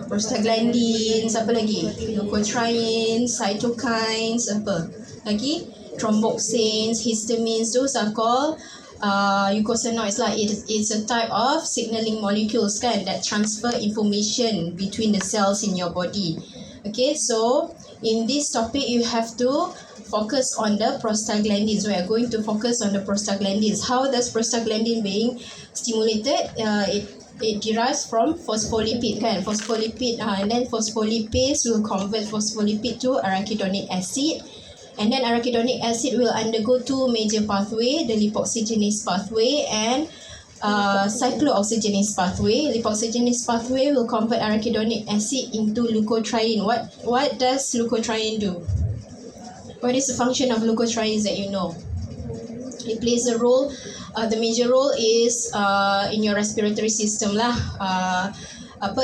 Prostaglandins, apa lagi? Leukotrienes, cytokines, apa lagi? Thromboxanes, histamines, those are called eicosanoids lah. It's a type of signaling molecules kan that transfer information between the cells in your body. Okay, so in this topic you have to focus on the prostaglandins. We are going to focus on the prostaglandins. How does prostaglandin being stimulated? It derives from phospholipid kan, phospholipid and then phospholipase will convert phospholipid to arachidonic acid. And then arachidonic acid will undergo two major pathway, the lipoxygenase pathway and cyclooxygenase pathway. Lipoxygenase pathway will convert arachidonic acid into leukotriene. What does leukotriene do? What is the function of leukotrienes that you know? It plays a role. The major role is in your respiratory system lah.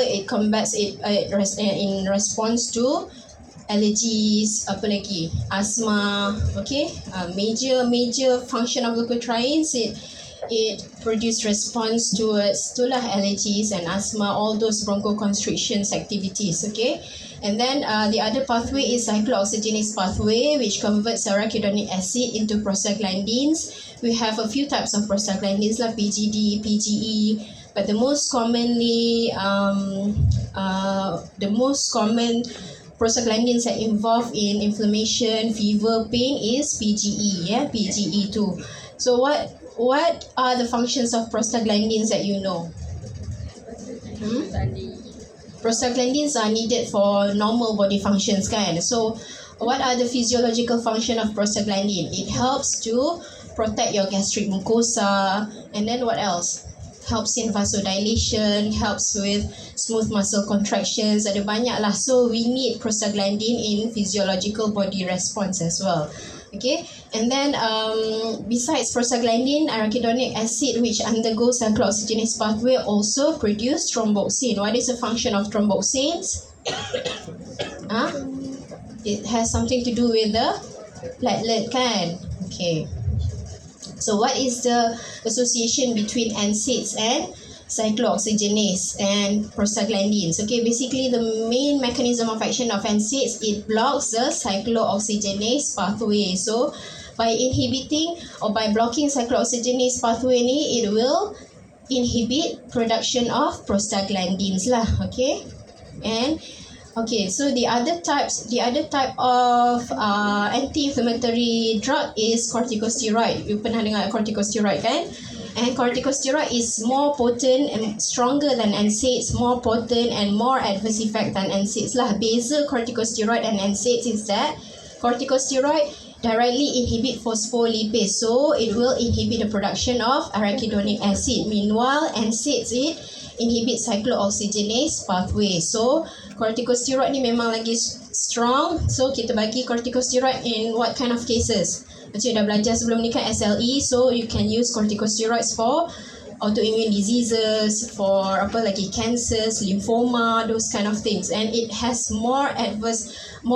It combats it in response to allergies, apa lagi, asthma. Okay, major function of leukotrienes, it produce response towards allergies and asthma, all those bronchoconstrictions activities. Okay, and then the other pathway is cyclooxygenase pathway, which converts arachidonic acid into prostaglandins. We have a few types of prostaglandins like PGD, PGE, but the most common prostaglandins that involve in inflammation, fever, pain is PGE, PGE2. So what are the functions of prostaglandins that you know? Prostaglandins are needed for normal body functions kan. So what are the physiological function of prostaglandin? It helps to protect your gastric mucosa, and then what else? Helps in vasodilation, helps with smooth muscle contractions, ada banyak lah. So we need prostaglandin in physiological body response as well. Okay, and then besides prostaglandin, arachidonic acid which undergoes cyclooxygenase pathway also produce thromboxane. What is the function of thromboxanes? It has something to do with the platelet kan. Okay. So what is the association between Nsaids and cyclooxygenase and prostaglandins? Okay, basically the main mechanism of action of Nsaids, it blocks the cyclooxygenase pathway. So by inhibiting or by blocking cyclooxygenase pathway ni, it will inhibit production of prostaglandins lah. Okay, and okay, so the other type of anti-inflammatory drug is corticosteroid. You pernah dengar corticosteroid kan? And corticosteroid is more potent and stronger than Nsaids, more potent and more adverse effect than Nsaids lah. Beza corticosteroid and Nsaids is that corticosteroid directly inhibit phospholipase, so it will inhibit the production of arachidonic acid. Meanwhile, Nsaids it inhibit cyclooxygenase pathway. So corticosteroid ni memang lagi strong. So kita bagi corticosteroid in what kind of cases? Macam dah belajar sebelum ni kan SLE, so you can use corticosteroids for autoimmune diseases, for apa lagi, cancers, lymphoma, those kind of things, and it has more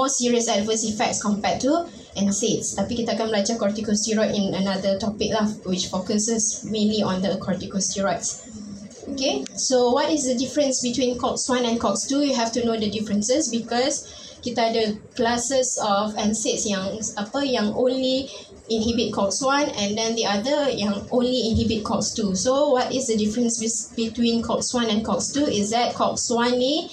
serious adverse effects compared to Nsaids. Tapi kita akan belajar corticosteroid in another topic lah, which focuses mainly on the corticosteroids. Okay, so what is the difference between COX-1 and COX-2? You have to know the differences because kita ada classes of Nsaids yang only inhibit COX-1 and then the other yang only inhibit COX-2. So what is the difference between COX-1 and COX-2 is that COX-1 ni,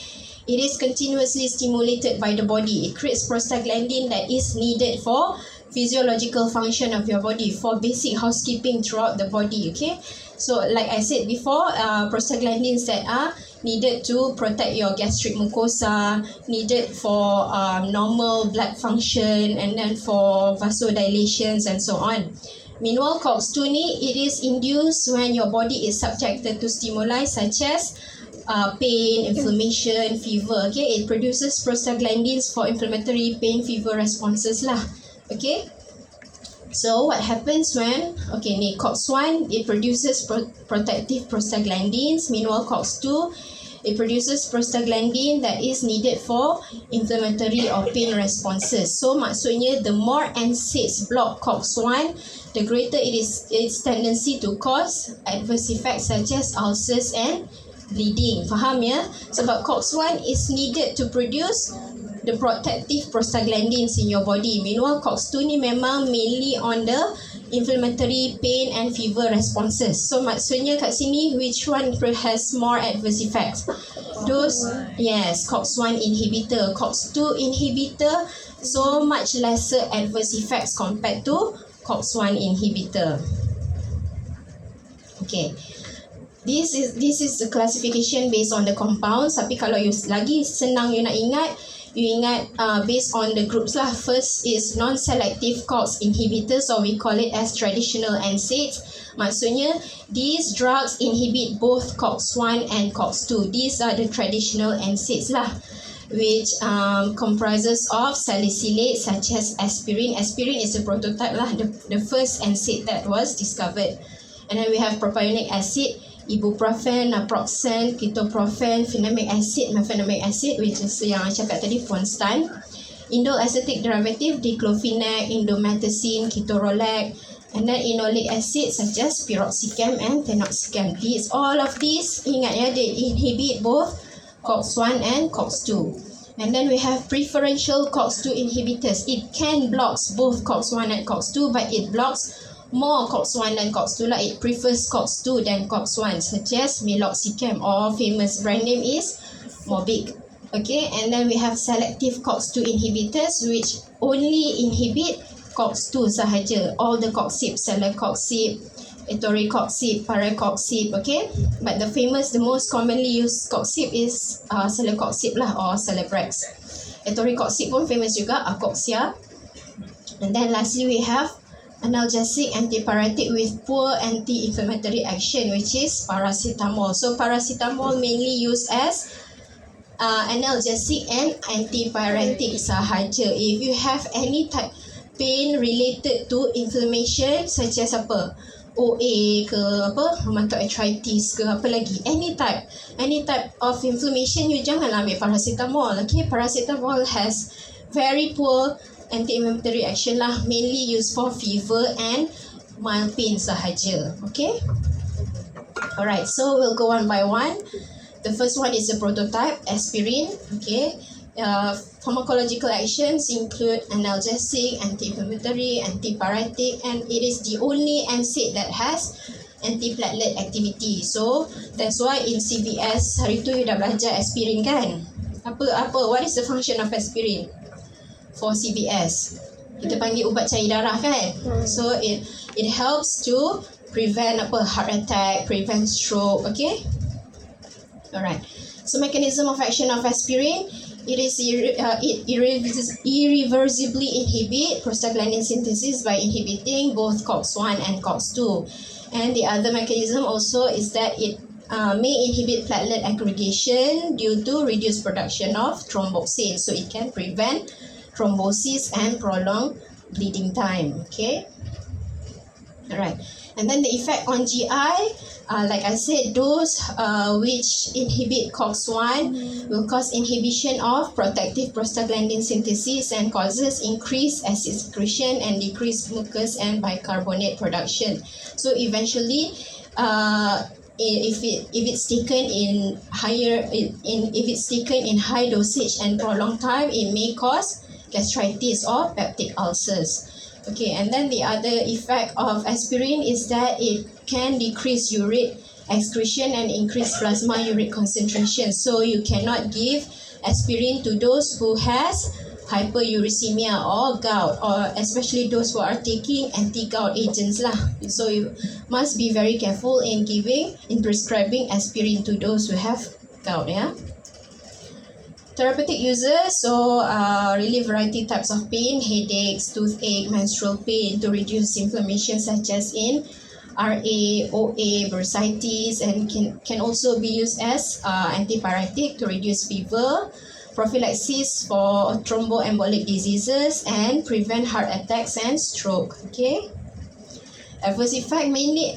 it is continuously stimulated by the body. It creates prostaglandin that is needed for physiological function of your body, for basic housekeeping throughout the body. Okay, so like I said before, prostaglandins that are needed to protect your gastric mucosa, needed for normal blood function, and then for vasodilations and so on. Meanwhile, COX-2 ni, it is induced when your body is subjected to stimuli such as pain, inflammation, fever. Okay, it produces prostaglandins for inflammatory pain, fever responses lah. Okay, so what happens when, okay ni COX-1, it produces protective prostaglandins. Meanwhile, COX-2, it produces prostaglandin that is needed for inflammatory or pain responses. So maksudnya the more Nsaids block COX-1, the greater it is its tendency to cause adverse effects such as ulcers and bleeding. Faham ya? Sebab COX-1 is needed to produce the protective prostaglandins in your body. Meanwhile, COX-2 ni memang mainly on the inflammatory pain and fever responses. So maksudnya kat sini, which one has more adverse effects? Those, yes, COX-1 inhibitor. COX-2 inhibitor, so much lesser adverse effects compared to COX-1 inhibitor. Okay. This is the classification based on the compounds. Tapi kalau you lagi senang you nak ingat, you ingat based on the groups lah. First is non-selective COX inhibitors, or we call it as traditional Nsaids. Maksudnya these drugs inhibit both COX-1 and COX-2. These are the traditional Nsaids lah, which comprises of salicylate such as aspirin. Aspirin is a prototype lah, the first Nsaid that was discovered. And then we have propionic acid, ibuprofen, naproxen, ketoprofen, phenamic acid, mefenamic acid, which is yang I cakap tadi, Ponstan, indoacetic derivative, diclofenac, indomethacin, ketorolac, and then enolic acid such as piroxicam and tenoxicam. All of these, ingat ya, they inhibit both COX-1 and COX-2. And then we have preferential COX-2 inhibitors. It can blocks both COX-1 and COX-2, but it blocks more COX-1 than COX-2 lah. It prefers COX-2 than COX-1, such as meloxicam, or famous brand name is Mobic. Okay, and then we have selective COX-2 inhibitors, which only inhibit COX-2 sahaja. All the coxib, celecoxib, etoricoxib, parecoxib, okay. But the most commonly used coxib is celecoxib lah, or Celebrex. Etoricoxib pun famous juga, Acoxia. And then lastly we have analgesic antipyretic with poor anti-inflammatory action, which is paracetamol. So paracetamol mainly used as analgesic and antipyretic sahaja. If you have any type pain related to inflammation, such as apa, OA ke apa, rheumatoid arthritis ke apa lagi, any type of inflammation, you jangan ambil paracetamol. Okay, paracetamol has very poor anti-inflammatory action lah, mainly used for fever and mild pain sahaja. Okay, alright, so we'll go one by one. The first one is a prototype, aspirin. Okay, pharmacological actions include analgesic, anti-inflammatory, antipyretic, and it is the only Nsaid that has antiplatelet activity. So that's why in CBS hari tu you dah belajar aspirin kan? What is the function of aspirin for CBS? Kita panggil ubat cair darah kan? So it helps to prevent heart attack, prevent stroke. Okay, alright. So mechanism of action of aspirin, it irreversibly inhibit prostaglandin synthesis by inhibiting both COX-1 and COX-2. And the other mechanism also is that it may inhibit platelet aggregation due to reduced production of thromboxane. So it can prevent thrombosis and prolong bleeding time. Okay, alright. And then the effect on GI, like I said, those which inhibit COX-1 will cause inhibition of protective prostaglandin synthesis and causes increased acid secretion and decreased mucus and bicarbonate production. So eventually, if it's taken in high dosage and prolonged time, it may cause gastritis or peptic ulcers. Okay, and then the other effect of aspirin is that it can decrease uric excretion and increase plasma uric concentration. So you cannot give aspirin to those who has hyperuricemia or gout, or especially those who are taking anti-gout agents lah. So you must be very careful in prescribing aspirin to those who have gout. Yeah. Therapeutic uses, so relieve variety types of pain, headaches, toothache, menstrual pain, to reduce inflammation such as in RA, OA, bursitis, and can also be used as antipyretic to reduce fever, prophylaxis for thromboembolic diseases, and prevent heart attacks and stroke. Okay. Adverse effect, mainly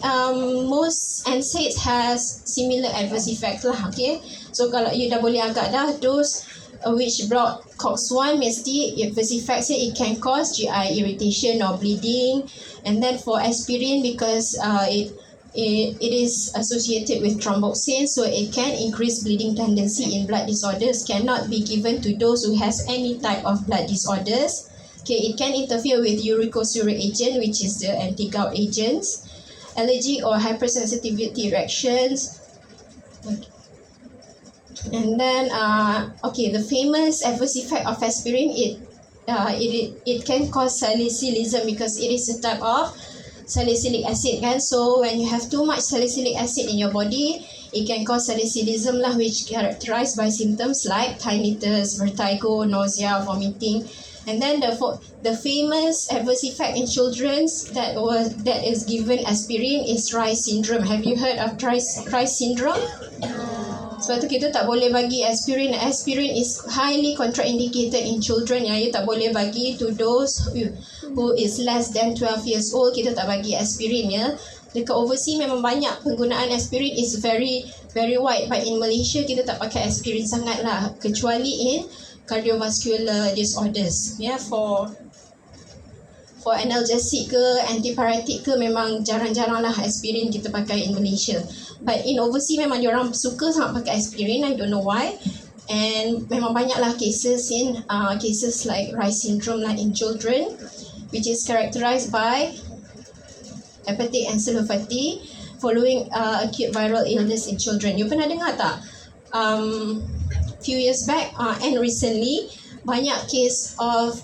most Nsaids has similar adverse effects lah. Okay, so kalau you dah boleh agak dah, those which block COX-1, mesti adverse effects it can cause GI irritation or bleeding. And then for aspirin, because it it is associated with thromboxane, so it can increase bleeding tendency in blood disorders. Cannot be given to those who has any type of blood disorders. Okay, it can interfere with uricosuric agent, which is the anti-gout agents, allergic or hypersensitivity reactions. Okay. And then, the famous adverse effect of aspirin, it can cause salicylism because it is a type of salicylic acid kan. So when you have too much salicylic acid in your body, it can cause salicylism lah, which characterized by symptoms like tinnitus, vertigo, nausea, vomiting. And then the famous adverse effect in children that is given aspirin is Reye's syndrome. Have you heard of Reye's syndrome? Sebab tu kita tak boleh bagi aspirin. Aspirin is highly contraindicated in children. You tak boleh bagi to those who is less than 12 years old. Kita tak bagi aspirin ya. Dekat overseas memang banyak penggunaan aspirin is very very wide. But in Malaysia kita tak pakai aspirin sangat lah. Kecuali in cardiovascular disorders. Ya, for analgesic ke, antipyretic ke, memang jarang-jarang lah aspirin kita pakai in Malaysia. But in overseas memang diorang suka sangat pakai aspirin. I don't know why. And memang banyaklah cases like Reye's syndrome lah in children, which is characterized by hepatic encephalopathy following acute viral illness in children. You pernah dengar tak? Few years back and recently, banyak case of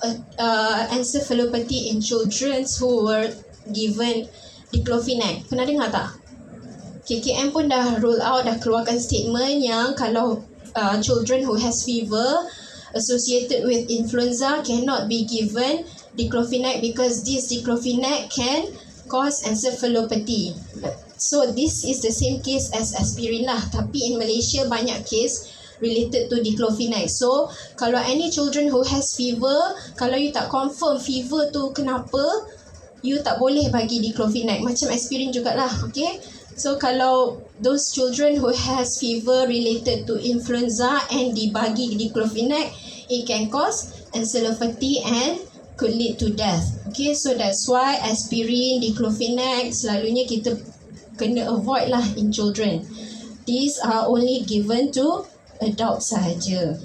encephalopathy in children who were given diclofenac. Pernah dengar tak? KKM pun dah roll out, dah keluarkan statement yang kalau children who has fever associated with influenza cannot be given diclofenac because this diclofenac can cause encephalopathy. So this is the same case as aspirin lah, tapi in Malaysia banyak case related to diclofenac. So kalau any children who has fever, kalau you tak confirm fever tu kenapa, you tak boleh bagi diclofenac. Macam aspirin jugalah, okay? So kalau those children who has fever related to influenza and dibagi diclofenac, it can cause encephalopathy and could lead to death. Okay, so that's why aspirin, diclofenac selalunya kita kena avoid lah in children. These are only given to adults sahaja.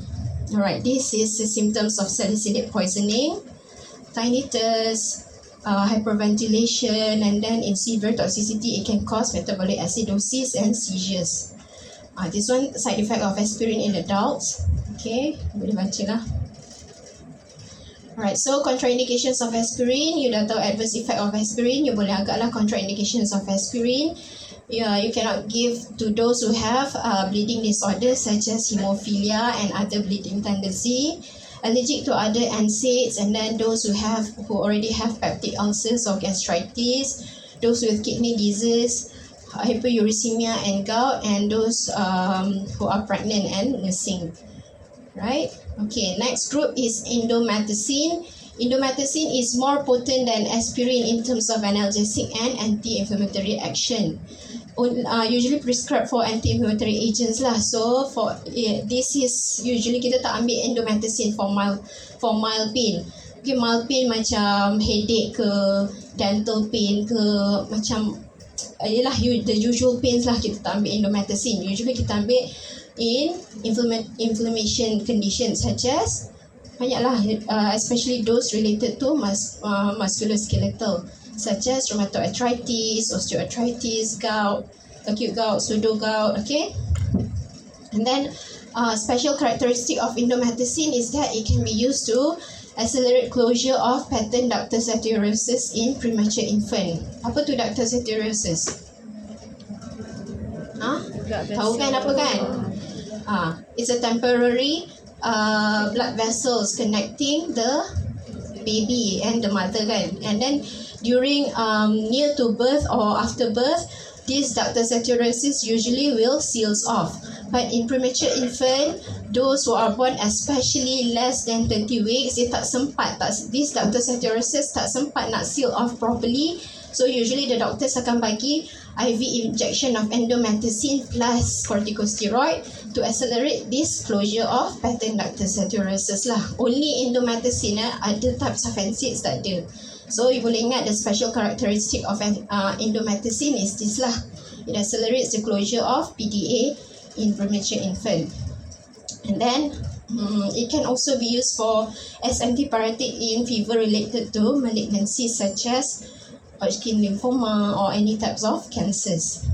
Alright, this is the symptoms of salicylic poisoning: tinnitus, hyperventilation, and then in severe toxicity it can cause metabolic acidosis and seizures. This one side effect of aspirin in adults. Okay, boleh baca lah. Alright, so contraindications of aspirin. You dah tahu adverse effect of aspirin. You boleh agaklah contraindications of aspirin. You cannot give to those who have bleeding disorders such as hemophilia and other bleeding tendency, allergic to other Nsaids, and then those who already have peptic ulcers or gastritis, those with kidney disease, hyperuricemia and gout, and those who are pregnant and nursing. Right? Okay, next group is indomethacin. Indomethacin is more potent than aspirin in terms of analgesic and anti-inflammatory action. Usually prescribed for anti-inflammatory agents lah. So this is usually kita tak ambil indomethacin for mild pain. Okay, mild pain macam headache ke, dental pain ke, macam the usual pains lah kita tak ambil indomethacin. Usually kita ambil in inflammation conditions such as banyaklah, especially those related to musculoskeletal, such as rheumatoid arthritis, osteoarthritis, gout, acute gout, pseudo gout. Okay, and then special characteristic of indomethacin is that it can be used to accelerate closure of patent ductus arteriosus in premature infant. Apa tu ductus arteriosus? Tahu kan apa kan? It's a temporary blood vessels connecting the baby and the mother kan. And then during near to birth or after birth, this ductus arteriosus usually will seals off. But in premature infant, those who are born especially less than 30 weeks, dia tak sempat, this ductus arteriosus tak sempat nak seal off properly. So usually the doctors akan bagi IV injection of indomethacin plus corticosteroid to accelerate this closure of patent ductus arteriosus lah. Only indomethacin, other types of Nsaids tak ada. So you boleh ingat the special characteristic of indomethacin is this lah. It accelerates the closure of PDA in premature infant. And then it can also be used as antipyretic in fever related to malignancies such as Hodgkin lymphoma or any types of cancers.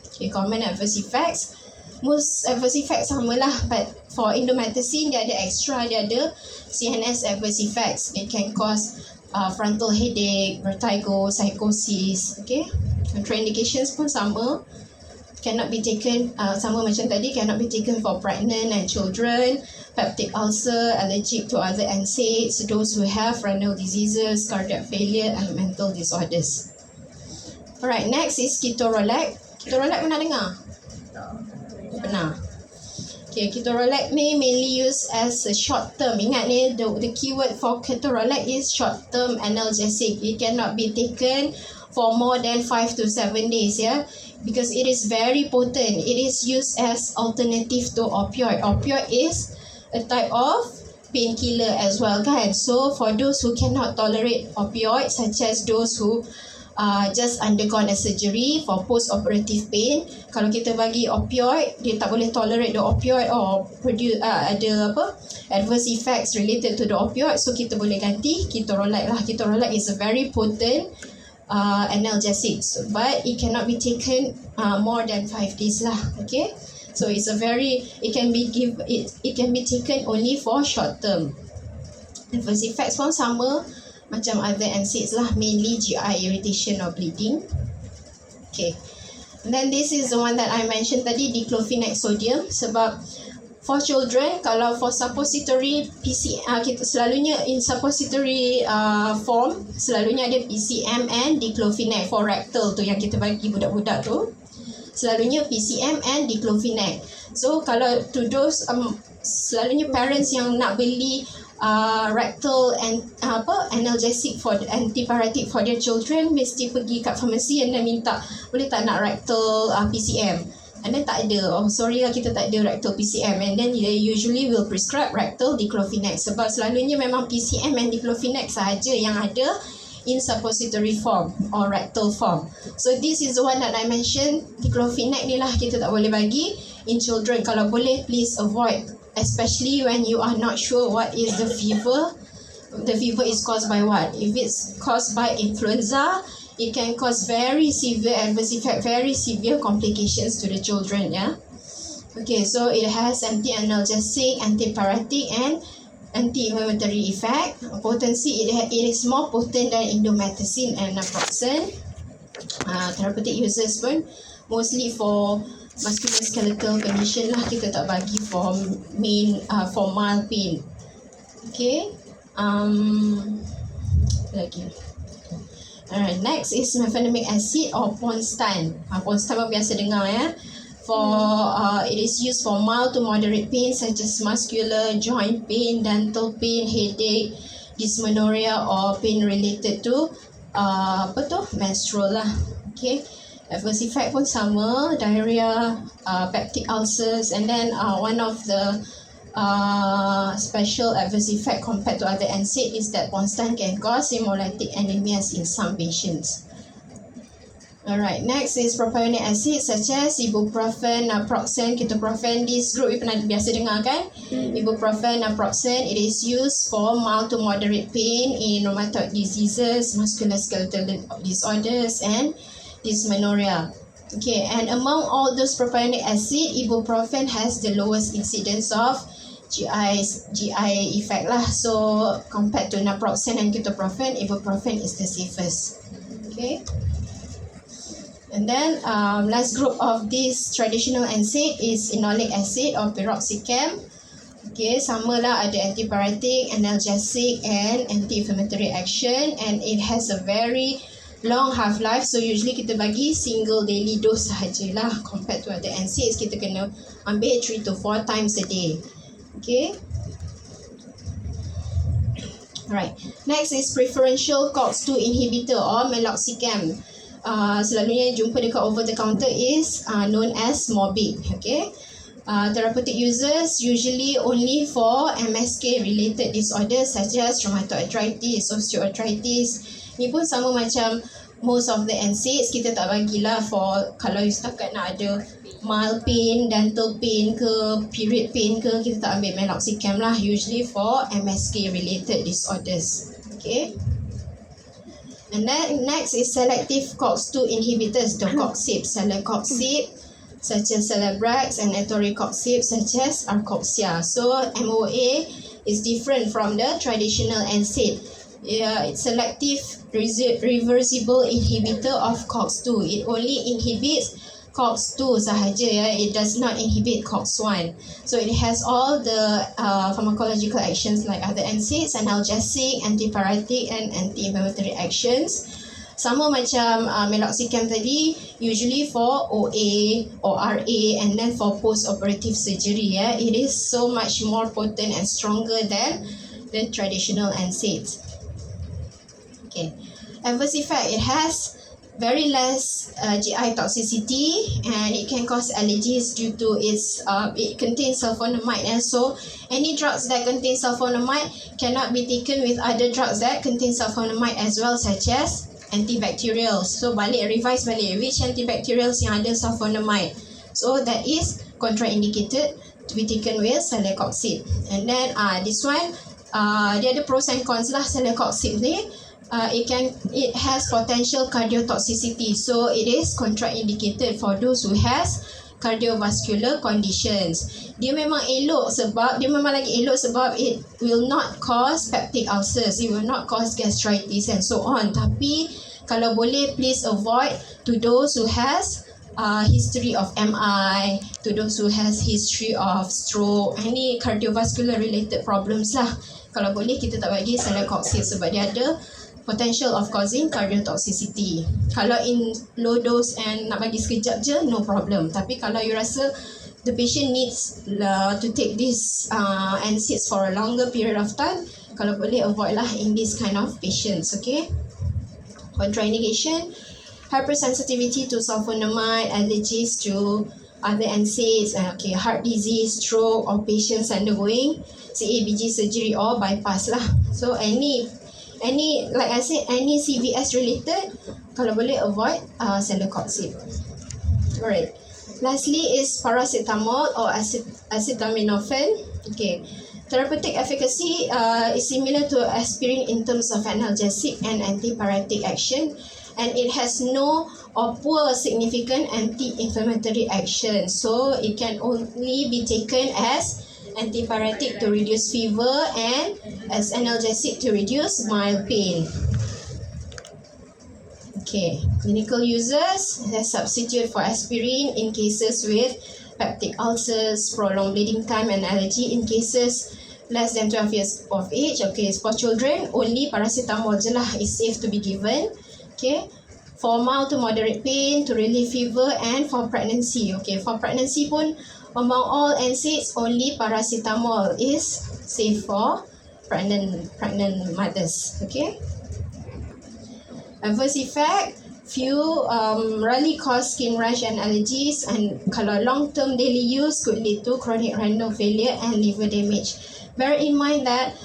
Okay, common adverse effects. Most adverse effects sama lah, but for indomethacin dia ada extra, dia ada CNS adverse effects. It can cause frontal headache, vertigo, psychosis. Okay, contraindications pun sama. Cannot be taken, sama macam tadi, cannot be taken for pregnant and children, peptic ulcer, allergic to other Nsaids, those who have renal diseases, cardiac failure and mental disorders. Alright, next is ketorolac. Ketorolac pernah dengar? Pernah. Okay, ketorolac ni mainly used as a short term. Ingat ni, the keyword for ketorolac is short term analgesic. It cannot be taken for more than 5 to 7 days, yeah, because it is very potent. It is used as alternative to opioid. Opioid is a type of painkiller as well, kan? So for those who cannot tolerate opioid, such as those who just undergone a surgery for post-operative pain, kalau kita bagi opioid, dia tak boleh tolerate the opioid or ada adverse effects related to the opioid, so kita boleh ganti ketorolac lah. Ketorolac is a very potent analgesics, but it cannot be taken more than 5 days lah. Okay, so it can be taken only for short term. Adverse effects pun sama macam other Nsaids lah, mainly GI irritation or bleeding. Okay, and then this is the one that I mentioned tadi, diclofenac sodium. Sebab for children, kalau for suppository kita selalunya in suppository form, selalunya ada PCM and diclofenac. For rectal tu yang kita bagi budak-budak tu, selalunya PCM and diclofenac. So kalau to those selalunya parents yang nak beli rectal and analgesic for antipyretic for their children, mesti pergi kat pharmacy and then minta, boleh tak nak rectal PCM, and then tak ada, oh sorry lah, kita tak ada rectal PCM, and then they usually will prescribe rectal diclofenac. Sebab selalunya memang PCM and diclofenac sahaja yang ada in suppository form or rectal form. So this is the one that I mentioned, diclofenac ni lah kita tak boleh bagi in children. Kalau boleh, please avoid, especially when you are not sure what is the fever. The fever is caused by what? If it's caused by influenza, it can cause very severe adverse effect, very severe complications to the children, yeah. Okay, so it has anti-analgesic, antipyretic and anti-inflammatory effect. Potency, it is more potent than indomethacin and naproxen. Therapeutic uses pun mostly for musculoskeletal condition lah, kita tak bagi for mild pain. Okay, lagi. Alright, next is mefenamic acid or Ponstan. Ponstan pun biasa dengar, ya. It is used for mild to moderate pain such as muscular, joint pain, dental pain, headache, dysmenorrhea or pain related to menstrual lah. Okay, adverse effect pun sama, diarrhea, peptic ulcers, and then one of the special adverse effect compared to other Nsaids is that Ponstan can cause hemolytic anemias in some patients. Alright, next is propionic acid such as ibuprofen, naproxen, ketoprofen. This group you pernah biasa dengar kan? Ibuprofen, naproxen. It is used for mild to moderate pain in rheumatoid diseases, musculoskeletal disorders, and dysmenorrhea. Okay, and among all those propionic acid, ibuprofen has the lowest incidence of GI effect lah. So compared to naproxen and ketoprofen, ibuprofen is the safest. Okay. And then last group of this traditional Nsaid is enolic acid or piroxicam. Okay, sama lah, ada antipyretic, analgesic and anti-inflammatory action, and it has a very long half-life. So usually kita bagi single daily dose sahajalah. Compared to other Nsaids, kita kena ambil 3 to 4 times a day. Okay. Right. Next is preferential COX-2 inhibitor or meloxicam. Selalunya jumpa dekat over the counter is known as Morbid. Okay. Therapeutic uses usually only for MSK related disorders such as rheumatoid arthritis, osteoarthritis. Ni pun sama macam most of the Nsaids kita tak bagilah for kalau you setakat nak ada mild pain, dental pain ke, period pain ke, kita tak ambil meloxicam lah, usually for MSK related disorders. Okay. And then next is selective COX-2 inhibitors, docoxib, celecoxib, such as Celebrex, and etoricoxib, such as Arcoxia. So MOA is different from the traditional NSAID. It's selective reversible inhibitor of COX-2. It only inhibits COX-2 sahaja, ya. It does not inhibit COX-1. So it has all the pharmacological actions like other NSAIDs, analgesic, antipyretic, and anti-inflammatory actions. Sama macam meloxicam tadi, usually for OA or RA, and then for post-operative surgery. Yeah, it is so much more potent and stronger than the traditional NSAIDs. Okay, adverse effect, it has very less GI toxicity, and it can cause allergies due to its it contains sulfonamide, and so any drugs that contain sulfonamide cannot be taken with other drugs that contain sulfonamide as well, such as antibacterials. So revise balik which antibacterials yang ada sulfonamide. So that is contraindicated to be taken with celecoxib. And then this one dia ada pros and cons lah. Celecoxib ni it has potential cardiotoxicity, so it is contraindicated for those who has cardiovascular conditions. Dia memang lagi elok sebab it will not cause peptic ulcers, it will not cause gastritis and so on. Tapi kalau boleh, please avoid to those who has history of MI, to those who has history of stroke, any cardiovascular related problems lah. Kalau boleh kita tak bagi celecoxib sebab dia ada potential of causing cardiotoxicity. Kalau in low dose and nak bagi sekejap je, no problem. Tapi kalau you rasa the patient needs to take this NSAIDs for a longer period of time, kalau boleh avoid lah in this kind of patients. Okay. Contraindication, hypersensitivity to sulfonamide, allergies to other NSAIDs, okay, heart disease, stroke, or patients undergoing CABG surgery or bypass lah. So any like I said, any CVS related, kalau boleh avoid celecoxib. Alright. Lastly is paracetamol or acetaminophen. Okay. Therapeutic efficacy is similar to aspirin in terms of analgesic and antipyretic action, and it has no or poor significant anti-inflammatory action. So it can only be taken as antipyretic to reduce fever and as analgesic to reduce mild pain. Okay, clinical uses as substitute for aspirin in cases with peptic ulcers, prolonged bleeding time, and allergy in cases less than 12 years of age. Okay, for children, only paracetamol je lah is safe to be given. Okay, for mild to moderate pain, to relieve fever, and for pregnancy. Okay, for pregnancy pun, among all NSAIDs, only paracetamol is safe for pregnant mothers. Okay. Adverse effect, few rarely cause skin rash and allergies, and kalau long-term daily use could lead to chronic renal failure and liver damage. Bear in mind that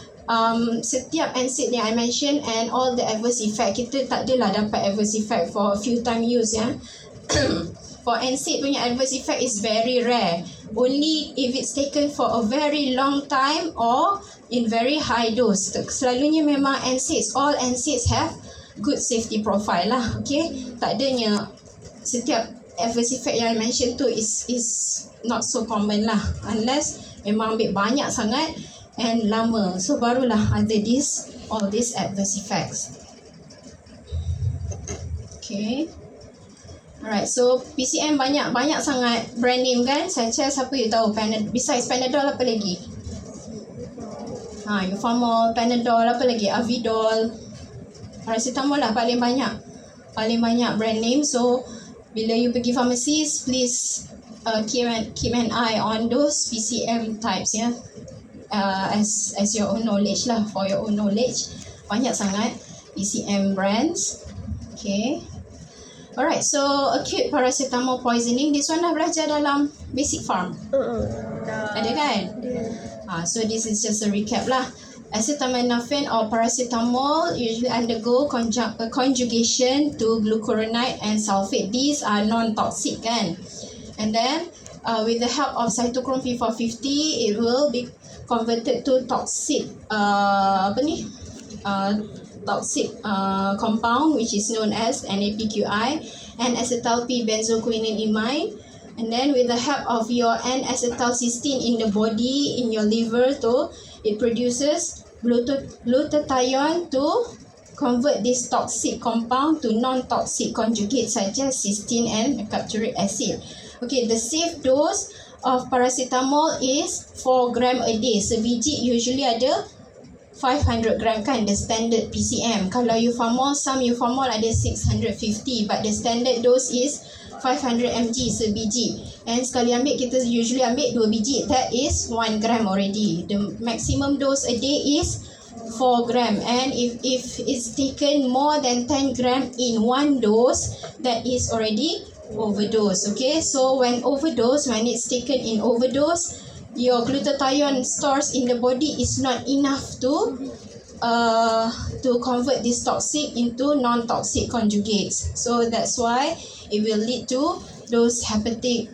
setiap NSAID yang I mention and all the adverse effect, kita tak adalah dapat adverse effect for a few time use, ya. For NSAID punya adverse effect is very rare. Only if it's taken for a very long time or in very high dose. Selalunya memang NSAIDs, all NSAIDs have good safety profile lah. Okay, tak adanya setiap adverse effect yang I mention tu is not so common lah, unless memang ambil banyak sangat and lama, so barulah ada all these adverse effects. Okay. Alright, so PCM banyak sangat brand name kan, such as apa you tahu, besides Panadol apa lagi? Euphamol, Panadol, apa lagi? Avidol, paracetamol lah paling banyak brand name. So bila you pergi pharmacies, please keep an eye on those PCM types, ya. As your own knowledge lah, for your own knowledge, banyak sangat PCM brands. Okay. Alright, so acute paracetamol poisoning, this one dah belajar dalam basic pharm. Ada kan? So this is just a recap lah. Acetaminophen or paracetamol usually undergo conjugation to glucuronide and sulfate. These are non-toxic kan. And then with the help of cytochrome P450, it will be converted to toxic toxic compound, which is known as NAPQI and acetyl P-benzoquinonimide. And then with the help of your N-acetylcysteine in the body, in your liver too, it produces glutathione to convert this toxic compound to non-toxic conjugates such as cysteine and capturic acid. Okay, the safe dose of paracetamol is 4 gram a day. Sebiji usually ada 500 gram kan, the standard PCM. Kalau Eufamol, some Eufamol ada 650, but the standard dose is 500 mg sebiji. And sekali ambil, kita usually ambil 2 biji, that is 1 gram already. The maximum dose a day is 4 gram, and if it's taken more than 10 gram in one dose, that is already overdose. Okay, so when it's taken in overdose, your glutathione stores in the body is not enough to convert this toxic into non-toxic conjugates. So that's why it will lead to those hepatic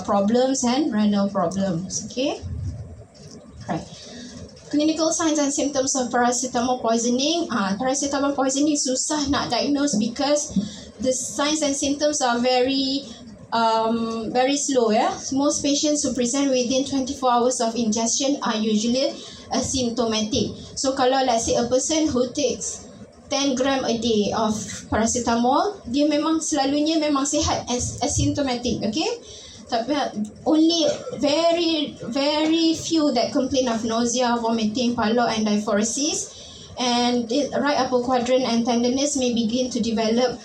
problems and renal problems. Okay, right. Clinical signs and symptoms of paracetamol poisoning. Paracetamol poisoning susah nak diagnose because the signs and symptoms are very slow. Most patients who present within 24 hours of ingestion are usually asymptomatic. So kalau let's say a person who takes 10 gram a day of paracetamol, dia memang selalunya memang sihat, asymptomatic. Okay, tapi only very few that complain of nausea, vomiting, pallor and diaphoresis, and right upper quadrant and tenderness may begin to develop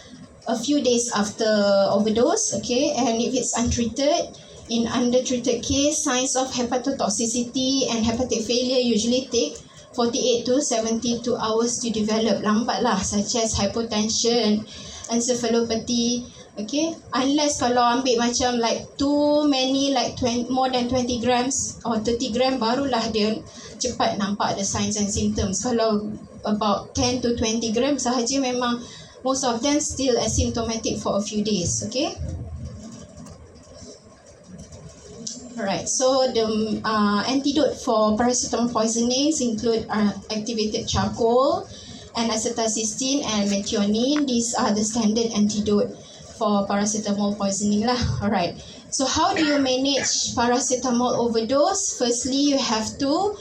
a few days after overdose. Okay, and if it's untreated, in undertreated case, signs of hepatotoxicity and hepatic failure usually take 48 to 72 hours to develop. Lambat lah, such as hypotension, encephalopathy. Okay, unless kalau ambil macam like too many, like more than 20 grams or 30 gram, barulah dia cepat nampak the signs and symptoms. Kalau about 10 to 20 gram sahaja, memang most of them still asymptomatic for a few days. Okay, alright, so the antidote for paracetamol poisonings include activated charcoal and acetylcysteine and methionine. These are the standard antidote for paracetamol poisoning lah. Alright, so how do you manage paracetamol overdose? Firstly, you have to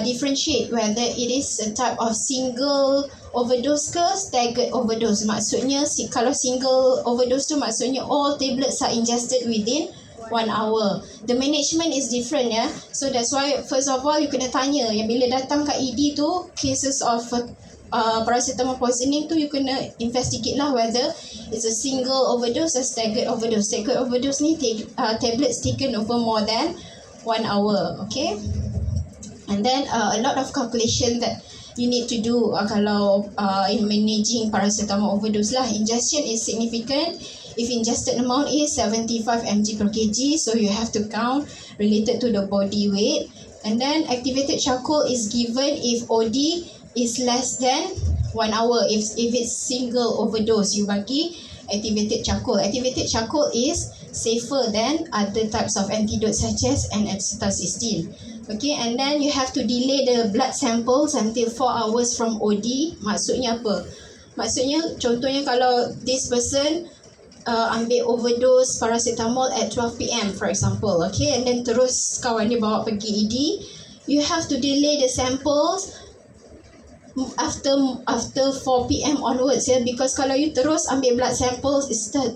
differentiate whether it is a type of single overdose ke staggered overdose. Maksudnya kalau single overdose tu maksudnya all tablets are ingested within 1 hour. The management is different so that's why first of all you kena tanya yang bila datang kat ED tu cases of paracetamol poisoning tu, you kena investigate lah whether it's a single overdose or staggered overdose. Staggered overdose ni tablets taken over more than 1 hour. Okay, and then a lot of calculation that you need to do kalau in managing paracetamol overdose lah. Ingestion is significant if ingested amount is 75 mg per kg, so you have to count related to the body weight. And then activated charcoal is given if OD is less than 1 hour. If it's single overdose, you bagi activated charcoal. Activated charcoal is safer than other types of antidotes such as N-acetylcysteine. Okay, and then you have to delay the blood samples until 4 hours from OD. Maksudnya apa? Maksudnya contohnya kalau this person ambil overdose paracetamol at 12 PM for example, okay, and then terus kawan dia bawa pergi ED, you have to delay the samples after 4 PM onwards because kalau you terus ambil blood samples,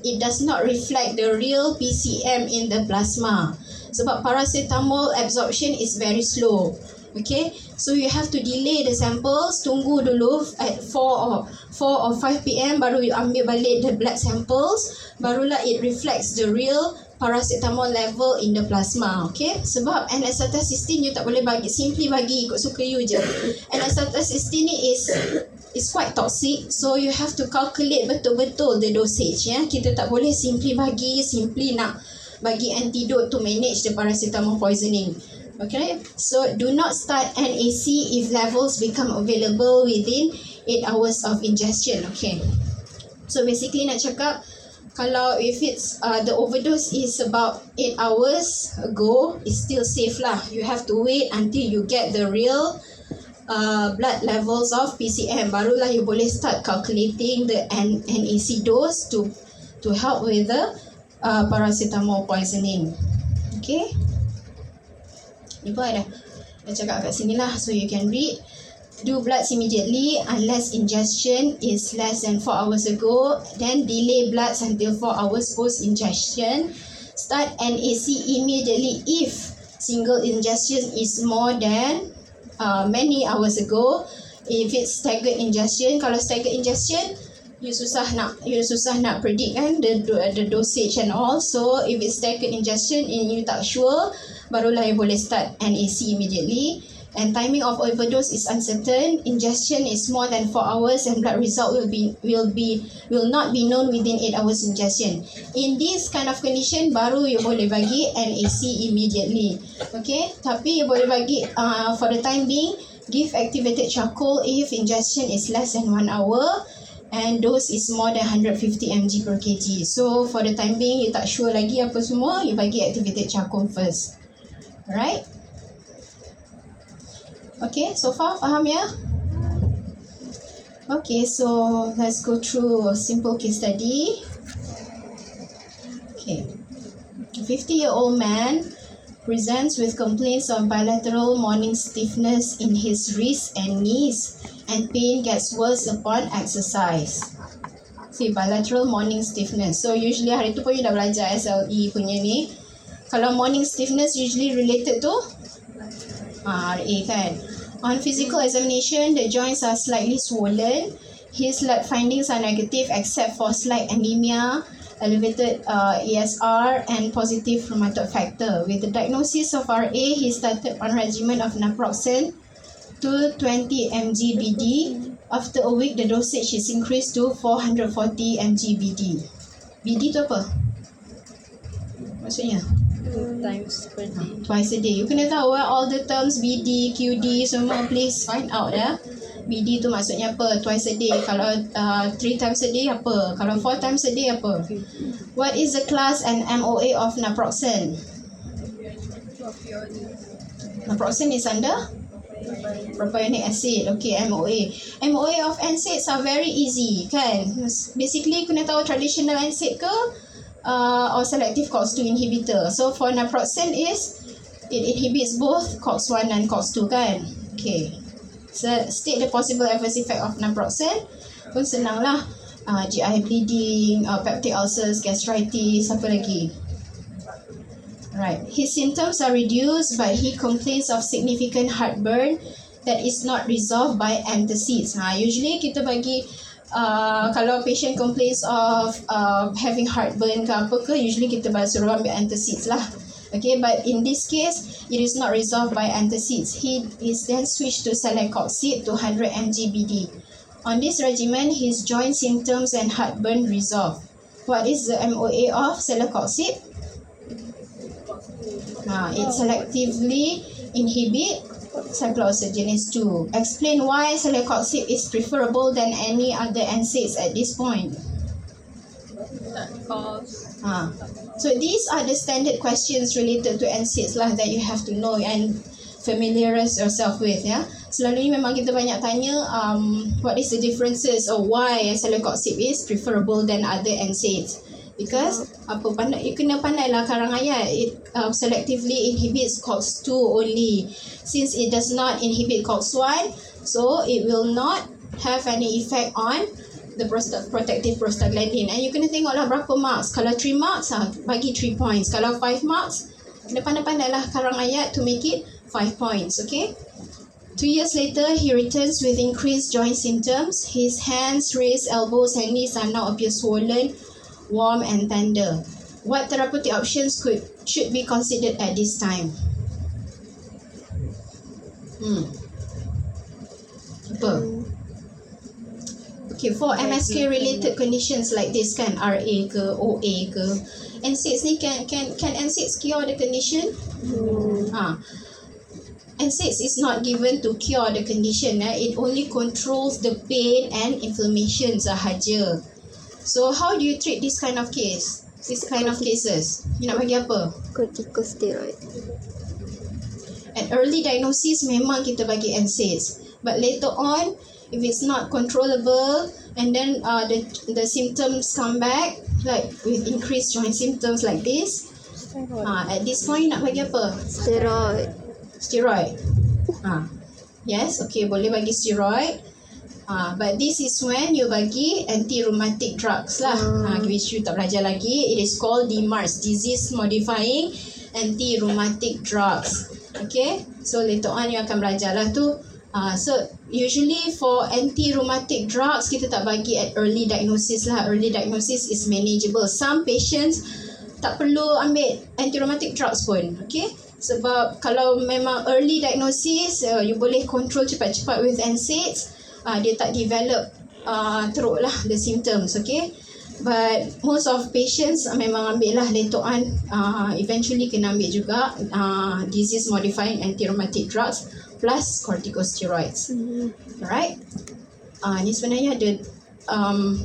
it does not reflect the real PCM in the plasma. Sebab paracetamol absorption is very slow. Okay, so you have to delay the samples, tunggu dulu at 4 or 5 PM baru you ambil balik the blood samples, barulah it reflects the real paracetamol level in the plasma. Okay, sebab N-acetylcysteine you tak boleh simply bagi ikut suka you je. N-acetylcysteine ni is quite toxic, so you have to calculate betul-betul the dosage. Kita tak boleh simply nak bagi antidote to manage the paracetamol poisoning. Okay, so do not start NAC if levels become available within 8 hours of ingestion. Okay, so basically nak cakap, kalau if it's the overdose is about 8 hours ago, it's still safe lah. You have to wait until you get the real blood levels of PCM, barulah you boleh start calculating the NAC dose to help with the paracetamol poisoning. Okay, ni pun dah cakap kat sini lah, so you can read. Do bloods immediately unless ingestion is less than 4 hours ago, then delay bloods until 4 hours post ingestion. Start NAC immediately if single ingestion is more than many hours ago. If it's staggered ingestion, kalau staggered ingestion, you susah nak predict kan the dosage and all. So if it's staggered ingestion and you tak sure, barulah you boleh start NAC immediately. And timing of overdose is uncertain. Ingestion is more than 4 hours and blood result will not be known within 8 hours ingestion. In this kind of condition, baru you boleh bagi NAC immediately. Okay, tapi you boleh bagi for the time being, give activated charcoal if ingestion is less than 1 hour and dose is more than 150 mg per kg. So for the time being, you tak sure lagi apa semua, you bagi activated charcoal first. Alright? Okay, so far faham ya? Okay, so let's go through a simple case study. Okay, a 50-year-old man presents with complaints of bilateral morning stiffness in his wrists and knees, and pain gets worse upon exercise. See, bilateral morning stiffness. So usually hari tu pun you dah belajar SLE punya ni. Kalau morning stiffness usually related to RA kan. On physical examination, the joints are slightly swollen. His lab findings are negative except for slight anemia, elevated ESR and positive rheumatoid factor. With the diagnosis of RA, he started on regimen of naproxen to 20 mg BD. After a week, the dosage is increased to 440 mg BD. BD tu apa? Maksudnya? 2 times per day. Twice a day. You kena tahu all the terms BD, QD semua, please find out ya. BD tu maksudnya apa? Twice a day. Kalau 3 times a day apa? Kalau 4 times a day apa? What is the class and MOA of naproxen? Naproxen is under propionic acid. Okay, MOA. MOA of Nsaids are very easy kan? Basically kena tahu traditional Nsaid ke or selective COX-2 inhibitor. So for naproxen is it inhibits both COX-1 and COX-2 kan? Okay. So state the possible adverse effect of naproxen. Pun senang lah. GI bleeding, peptic ulcers, gastritis, apa lagi? Right. His symptoms are reduced, but he complains of significant heartburn that is not resolved by antacids. Usually kita bagi kalau patient complains of having heartburn ke apa ke, usually kita suruh ambil antacids lah. Okay, but in this case, it is not resolved by antacids. He is then switched to celecoxib to 100 mg BD. On this regimen, his joint symptoms and heartburn resolve. What is the MOA of celecoxib? It selectively inhibit cyclooxygenase 2. Explain why celecoxib is preferable than any other Nsaids at this point. So these are the standard questions related to Nsaids lah that you have to know and familiarize yourself with ya. Selalunya memang kita banyak tanya what is the differences or why celecoxib is preferable than other Nsaids. Because you kena pandai lah karang ayat. It selectively inhibits COX-2 only. Since it does not inhibit COX-1, so it will not have any effect on the protective prostaglandin. And you kena tengok lah berapa marks. Kalau 3 marks, bagi 3 points. Kalau 5 marks, kena pandai-pandai lah karang ayat to make it 5 points. Okay? 2 years later, he returns with increased joint symptoms. His hands, wrists, elbows and knees are now appear swollen, warm and tender. What therapeutic options should be considered at this time? Apa? Okay, for MSK related conditions like this kan, RA ke, OA ke, Nsaids ni can Nsaids cure the condition? Nsaids is not given to cure the condition. It only controls the pain and inflammation sahaja. So how do you treat this kind of case? This kind of cases? You nak bagi apa? Corticosteroid. At early diagnosis, memang kita bagi Nsaids. But later on, if it's not controllable, and then the symptoms come back, like with increased joint symptoms like this, at this point nak bagi apa? Steroid. Steroid. Yes, okay, boleh bagi steroid. But this is when you bagi anti-rheumatic drugs lah, which you tak belajar lagi. It is called DMARDs, disease modifying anti-rheumatic drugs. Okay, so later on you akan belajar lah tu. So usually for anti-rheumatic drugs kita tak bagi at early diagnosis lah. Early diagnosis is manageable. Some patients tak perlu ambil anti-rheumatic drugs pun. Okay, sebab kalau memang early diagnosis, you boleh control cepat-cepat with Nsaids. Dia tak develop teruk lah the symptoms. Okay, but most of patients memang ambil lah later on. Eventually kena ambil juga disease modifying anti-rheumatic drugs plus corticosteroids. Alright. Ni sebenarnya ada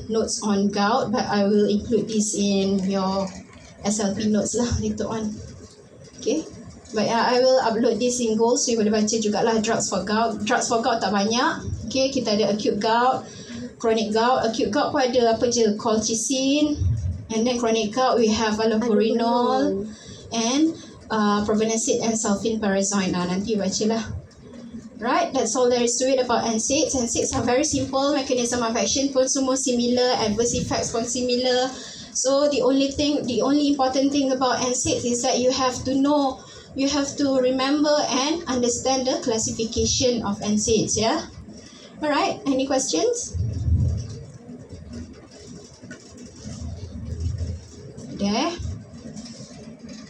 notes on gout, but I will include this in your SLP notes lah later on. Okay. But I will upload this in goals, so you boleh baca jugalah drugs for gout. Drugs for gout tak banyak. Okay, kita ada acute gout, chronic gout. Acute gout pun ada apa je, colchicine. And then chronic gout we have allopurinol and probenecid and sulfenpyrazine. Nanti bacalah. Right, that's all there is to it about Nsaids. Nsaids are very simple. Mechanism of action pun semua similar. Adverse effects pun similar. So the only important thing about Nsaids is that you have to know, you have to remember and understand the classification of Nsaids. Yeah. Alright. Any questions? There.